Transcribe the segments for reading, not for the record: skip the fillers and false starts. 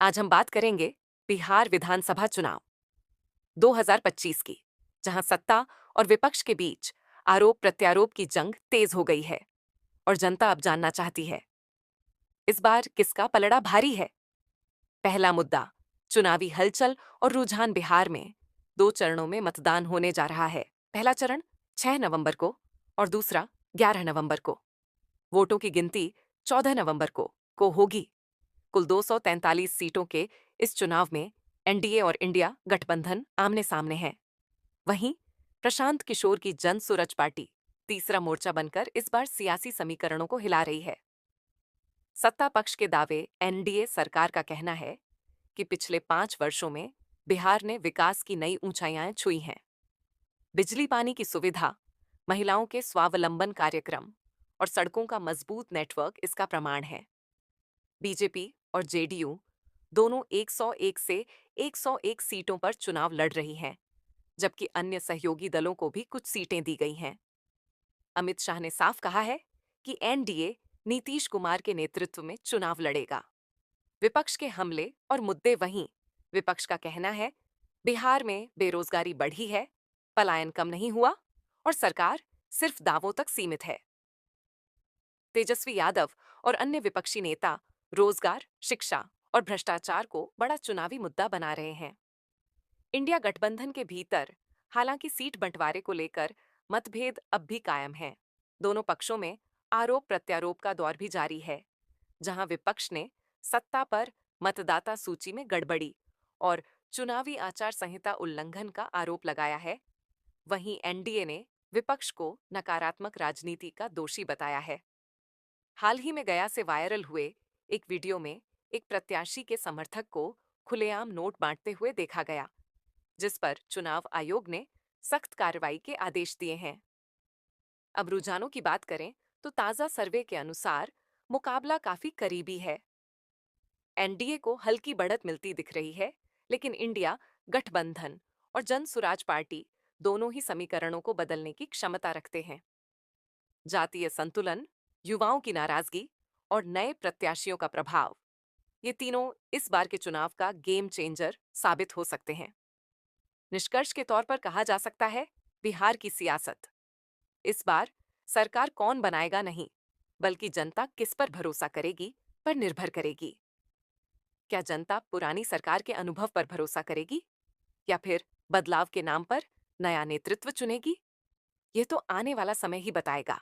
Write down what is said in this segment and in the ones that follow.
आज हम बात करेंगे बिहार विधानसभा चुनाव 2025 की, जहां सत्ता और विपक्ष के बीच आरोप प्रत्यारोप की जंग तेज हो गई है और जनता अब जानना चाहती है इस बार किसका पलड़ा भारी है। पहला मुद्दा, चुनावी हलचल और रुझान। बिहार में 2 चरणों में मतदान होने जा रहा है। पहला चरण 6 नवंबर को और दूसरा 11 नवंबर को। वोटों की गिनती 14 नवंबर को होगी। कुल 243 सीटों के इस चुनाव में एनडीए और इंडिया गठबंधन आमने सामने हैं। वहीं प्रशांत किशोर की जन सूरज पार्टी तीसरा मोर्चा बनकर इस बार सियासी समीकरणों को हिला रही है। सत्ता पक्ष के दावे, एनडीए सरकार का कहना है कि पिछले 5 वर्षों में बिहार ने विकास की नई ऊंचाइयां छुई हैं। बिजली पानी की सुविधा, महिलाओं के स्वावलंबन कार्यक्रम और सड़कों का मजबूत नेटवर्क इसका प्रमाण है। बीजेपी और जेडीयू दोनों 101 से 101 सीटों पर चुनाव लड़ रही हैं, जबकि अन्य सहयोगी दलों को भी कुछ सीटें दी गई हैं। अमित शाह ने साफ कहा है कि एनडीए नीतीश कुमार के नेतृत्व में चुनाव लड़ेगा। विपक्ष के हमले और मुद्दे वहीं। विपक्ष का कहना है बिहार में बेरोजगारी बढ़ी है, पलायन कम नहीं हुआ और सरकार सिर्फ दावों तक सीमित है। तेजस्वी यादव और अन्य विपक्षी नेता रोजगार, शिक्षा और भ्रष्टाचार को बड़ा चुनावी मुद्दा बना रहे हैं। इंडिया गठबंधन के भीतर हालांकि सीट बंटवारे को लेकर मतभेद अब भी कायम हैं। दोनों पक्षों में आरोप प्रत्यारोप का दौर भी जारी है। जहां विपक्ष ने सत्ता पर मतदाता सूची में गड़बड़ी और चुनावी आचार संहिता उल्लंघन का आरोप लगाया है, वहीं एनडीए ने विपक्ष को नकारात्मक राजनीति का दोषी बताया है। हाल ही में गया से वायरल हुए एक वीडियो में एक प्रत्याशी के समर्थक को खुलेआम नोट बांटते हुए देखा गया, जिस पर चुनाव आयोग ने सख्त कार्रवाई के आदेश दिए हैं। अब रुझानों की बात करें तो ताजा सर्वे के अनुसार मुकाबला काफी करीबी है। एनडीए को हल्की बढ़त मिलती दिख रही है, लेकिन इंडिया गठबंधन और जन सुराज पार्टी दोनों ही समीकरणों को बदलने की क्षमता रखते हैं। जातीय संतुलन, युवाओं की नाराजगी और नए प्रत्याशियों का प्रभाव, ये तीनों इस बार के चुनाव का गेम चेंजर साबित हो सकते हैं। निष्कर्ष के तौर पर कहा जा सकता है बिहार की सियासत इस बार सरकार कौन बनाएगा नहीं, बल्कि जनता किस पर भरोसा करेगी पर निर्भर करेगी। क्या जनता पुरानी सरकार के अनुभव पर भरोसा करेगी या फिर बदलाव के नाम पर नया नेतृत्व चुनेगी? ये तो आने वाला समय ही बताएगा।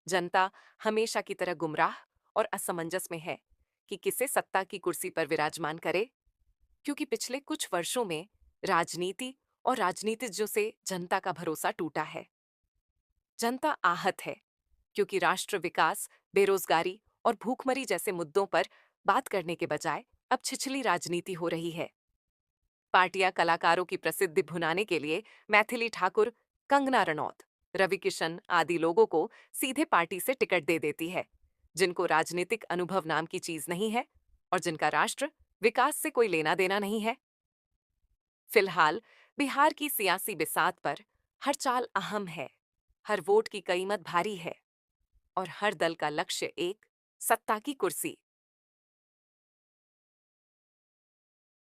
जनता हमेशा की तरह गुमराह और असमंजस में है कि किसे सत्ता की कुर्सी पर विराजमान करे, क्योंकि पिछले कुछ वर्षों में राजनीति और राजनीतिज्ञों से जनता का भरोसा टूटा है। जनता आहत है क्योंकि राष्ट्र विकास, बेरोजगारी और भूखमरी जैसे मुद्दों पर बात करने के बजाय अब छिछली राजनीति हो रही है। पार्टियां कलाकारों की प्रसिद्धि भुनाने के लिए मैथिली ठाकुर, कंगना रनौत, रवि किशन आदि लोगों को सीधे पार्टी से टिकट दे देती है, जिनको राजनीतिक अनुभव नाम की चीज नहीं है और जिनका राष्ट्र विकास से कोई लेना देना नहीं है। फिलहाल बिहार की सियासी बिसात पर हर चाल अहम है, हर वोट की कीमत भारी है और हर दल का लक्ष्य एक, सत्ता की कुर्सी।